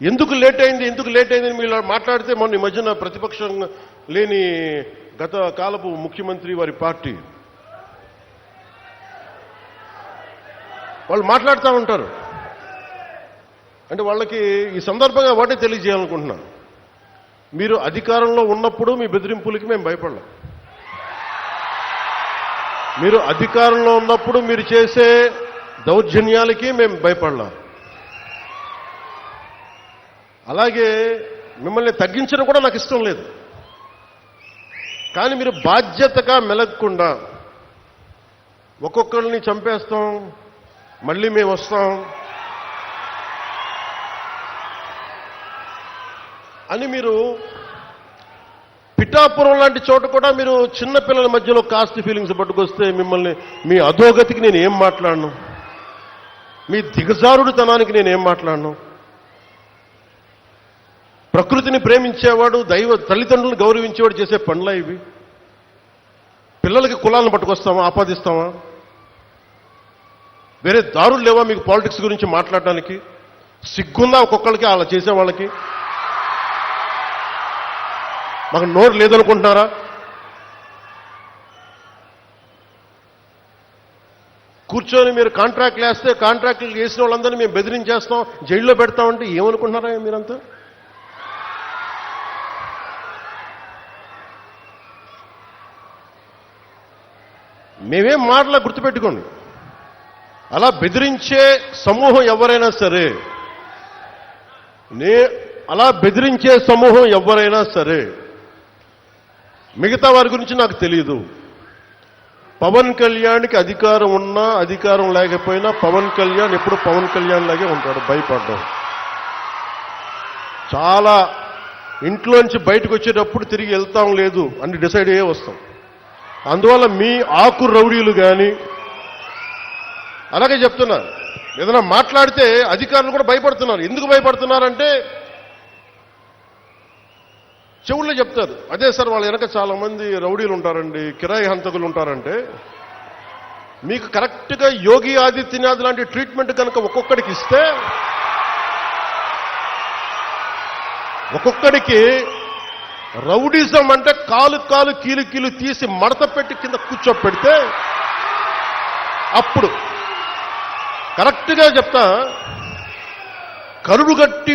ఎందుకు లేట్ అయింది మీరు మాట్లాడితే మొన్న ఈ మధ్యన ప్రతిపక్షం లేని గత కాలపు ముఖ్యమంత్రి వారి పార్టీ వాళ్ళు మాట్లాడుతూ ఉంటారు. అంటే వాళ్ళకి ఈ సందర్భంగా వాటే తెలియజేయాలనుకుంటున్నాను. మీరు అధికారంలో ఉన్నప్పుడు మీ బెదిరింపులకి మేము భయపడలేం. మీరు అధికారంలో ఉన్నప్పుడు మీరు చేసే దౌర్జన్యాలకి మేము భయపడలేం. అలాగే మిమ్మల్ని తగ్గించడం కూడా నాకు ఇష్టం లేదు. కానీ మీరు బాధ్యతగా మెలగకుండా ఒక్కొక్కరిని చంపేస్తాం, మళ్ళీ మేము వస్తాం అని మీరు పిఠాపురం లాంటి చోట కూడా మీరు చిన్నపిల్లల మధ్యలో కాస్ట్ ఫీలింగ్స్ పట్టుకొస్తే మిమ్మల్ని మీ అధోగతికి నేను ఏం మాట్లాడను, మీ దిగజారుడుతనానికి నేను ఏం మాట్లాడను. ప్రకృతిని ప్రేమించేవాడు, తల్లిదండ్రులను గౌరవించేవాడు చేసే పనులా ఇవి? పిల్లలకి కులాలను పట్టుకొస్తామా, ఆపాదిస్తామా? వేరే దారులు లేవా మీకు పాలిటిక్స్ గురించి మాట్లాడడానికి? సిగ్గుందా ఒక్కొక్కరికి అలా చేసే వాళ్ళకి? మాకు నోరు లేదనుకుంటున్నారా? కూర్చొని మీరు కాంట్రాక్ట్లు వేస్తే కాంట్రాక్ట్లు వేసిన వాళ్ళందరినీ మేము బెదిరించేస్తాం, జైల్లో పెడతామంటే ఏమనుకుంటున్నారా మీరంతా? మేమేం మాటలా గుర్తుపెట్టుకోండి. అలా బెదిరించే సమూహం ఎవరైనా సరే, మిగతా వారి గురించి నాకు తెలియదు. పవన్ కళ్యాణ్కి అధికారం ఉన్నా అధికారం లేకపోయినా పవన్ కళ్యాణ్ ఎప్పుడు పవన్ కళ్యాణ్ లాగే ఉంటాడు. భయపడ్డాం. చాలా ఇంట్లోంచి బయటకు వచ్చేటప్పుడు తిరిగి వెళ్తాం లేదు అని డిసైడ్ అయ్యే వస్తాం. అందువల్ల మీ ఆకు రౌడీలు కానీ అలాగే చెప్తున్నారు. ఏదైనా మాట్లాడితే అధికారులు కూడా భయపడుతున్నారు. ఎందుకు భయపడుతున్నారంటే చెవుల్లో చెప్తారు, అదే సార్ వాళ్ళ వెనక చాలా మంది రౌడీలు ఉంటారండి, కిరాయి హంతకులు ఉంటారంటే, మీకు కరెక్ట్గా యోగి ఆదిత్యనాథ్ లాంటి ట్రీట్మెంట్ కనుక ఒక్కొక్కడికి ఇస్తే, ఒక్కొక్కడికి రౌడీజం అంటే కాలు కీలు తీసి మడత పెట్టి కింద కూర్చోపెడితే అప్పుడు కరెక్ట్గా చెప్తా, కరుడుగట్టి